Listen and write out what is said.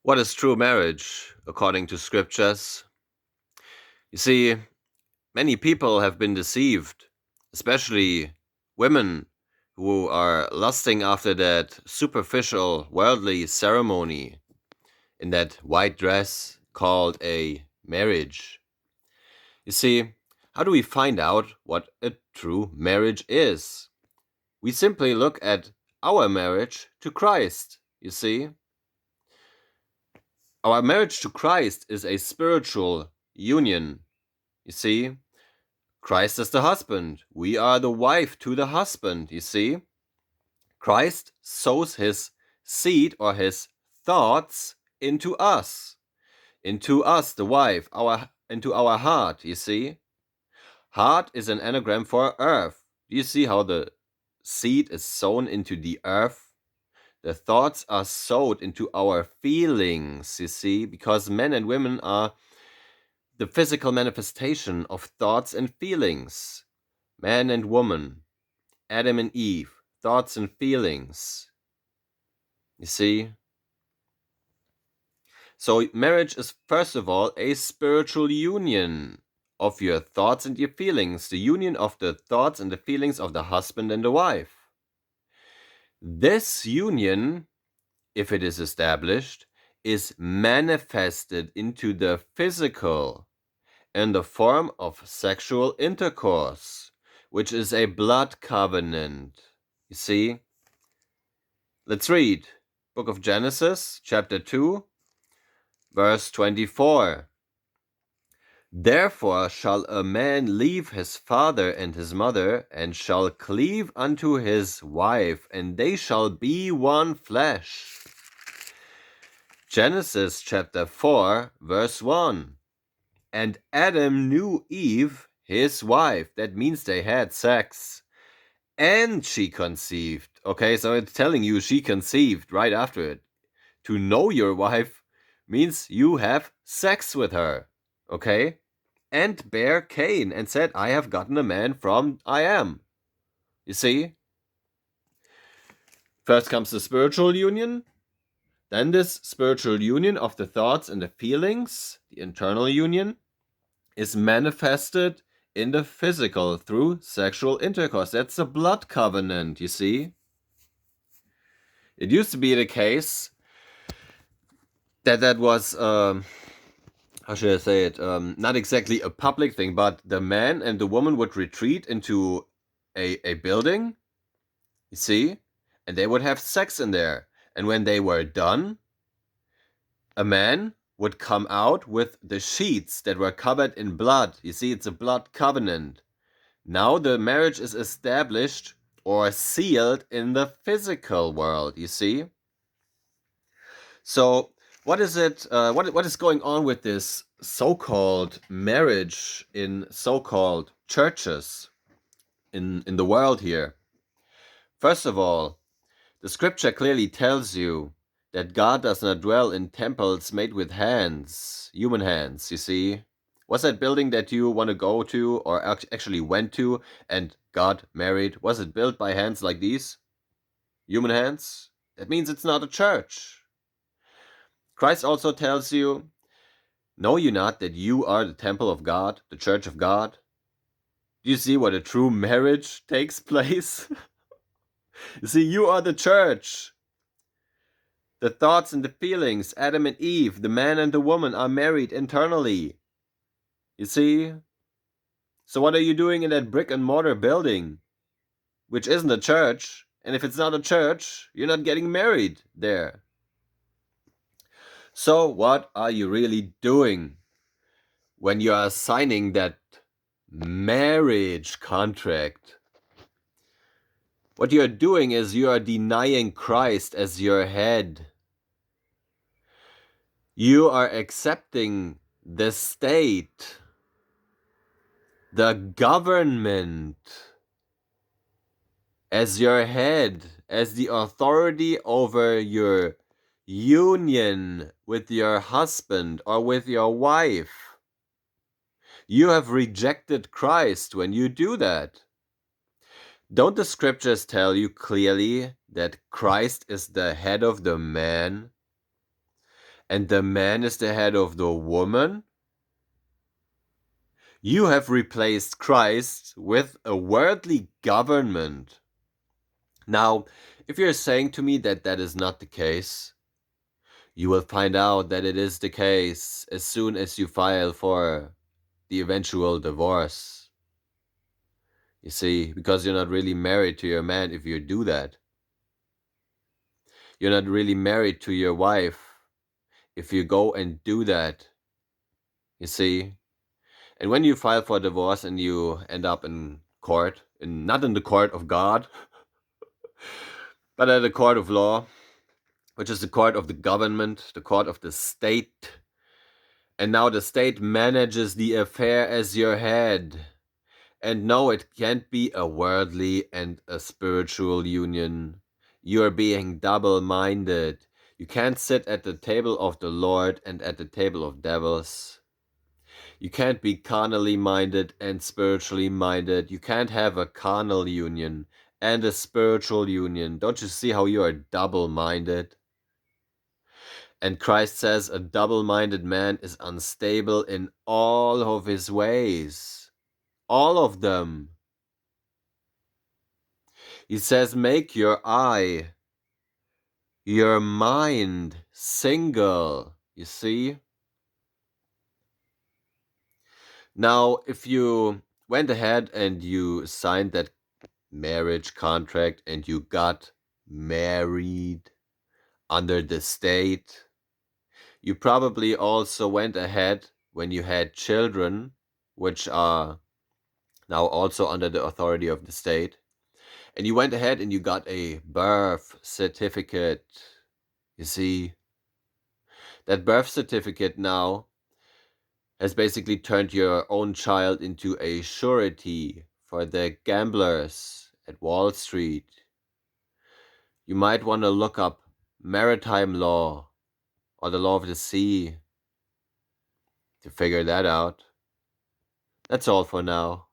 What is true marriage according to scriptures? You see, many people have been deceived, especially women who are lusting after that superficial worldly ceremony in that white dress called a marriage. You see, how do we find out what a true marriage is? We simply look at our marriage to Christ, you see. Our marriage to Christ is a spiritual union. You see, Christ is the husband. We are the wife to the husband, you see. Christ sows his seed or his thoughts into us, the wife, into our heart, you see. Heart is an anagram for earth. Do you see how the seed is sown into the earth? The thoughts are sowed into our feelings, you see, because men and women are the physical manifestation of thoughts and feelings. Man and woman, Adam and Eve, thoughts and feelings. You see? So, marriage is first of all a spiritual union of your thoughts and your feelings, the union of the thoughts and the feelings of the husband and the wife. This union, if it is established, is manifested into the physical in the form of sexual intercourse, which is a blood covenant. You see? Let's read Book of Genesis, chapter 2, verse 24. Therefore shall a man leave his father and his mother, and shall cleave unto his wife, and they shall be one flesh. Genesis chapter 4, verse 1. And Adam knew Eve, his wife. That means they had sex. And she conceived. Okay, so it's telling you she conceived right after it. To know your wife means you have sex with her. Okay? And bare Cain and said, I have gotten a man from I am. You see? First comes the spiritual union. Then this spiritual union of the thoughts and the feelings, the internal union, is manifested in the physical through sexual intercourse. That's a blood covenant, you see? It used to be the case that was, how should I say it, not exactly a public thing, but the man and the woman would retreat into a building, you see, and they would have sex in there. And when they were done, a man would come out with the sheets that were covered in blood. You see, it's a blood covenant. Now the marriage is established or sealed in the physical world, you see. So what is it? What is going on with this so-called marriage in so-called churches in the world here? First of all, the scripture clearly tells you that God does not dwell in temples made with hands, human hands, you see. Was that building that you want to go to or actually went to and got married, was it built by hands like these? Human hands? That means it's not a church. Christ also tells you, know you not that you are the temple of God, the church of God? Do you see what a true marriage takes place? You see, you are the church. The thoughts and the feelings, Adam and Eve, the man and the woman are married internally. You see? So what are you doing in that brick and mortar building, which isn't a church? And if it's not a church, you're not getting married there. So what are you really doing when you are signing that marriage contract? What you are doing is you are denying Christ as your head. You are accepting the state, the government, as your head, as the authority over your union with your husband or with your wife. You have rejected Christ when you do that. Don't the scriptures tell you clearly that Christ is the head of the man? and the man is the head of the woman? You have replaced Christ with a worldly government. Now, if you're saying to me that that is not the case, you will find out that it is the case as soon as you file for the eventual divorce. You see, because you're not really married to your man if you do that. You're not really married to your wife if you go and do that. You see? And when you file for divorce and you end up in court, not in the court of God, but at the court of law, which is the court of the government, the court of the state, and now the state manages the affair as your head. And no, it can't be a worldly and a spiritual union. You are being double-minded. You can't sit at the table of the Lord and at the table of devils. You can't be carnally minded and spiritually minded. You can't have a carnal union and a spiritual union. Don't you see how you are double-minded? And Christ says a double-minded man is unstable in all of his ways. All of them. He says, make your eye, your mind single. You see? Now, if you went ahead and you signed that marriage contract and you got married under the state, you probably also went ahead when you had children, which are now also under the authority of the state, and you went ahead and you got a birth certificate. You see, that birth certificate now has basically turned your own child into a surety for the gamblers at Wall Street. You might want to look up maritime law or the law of the sea to figure that out. That's all for now.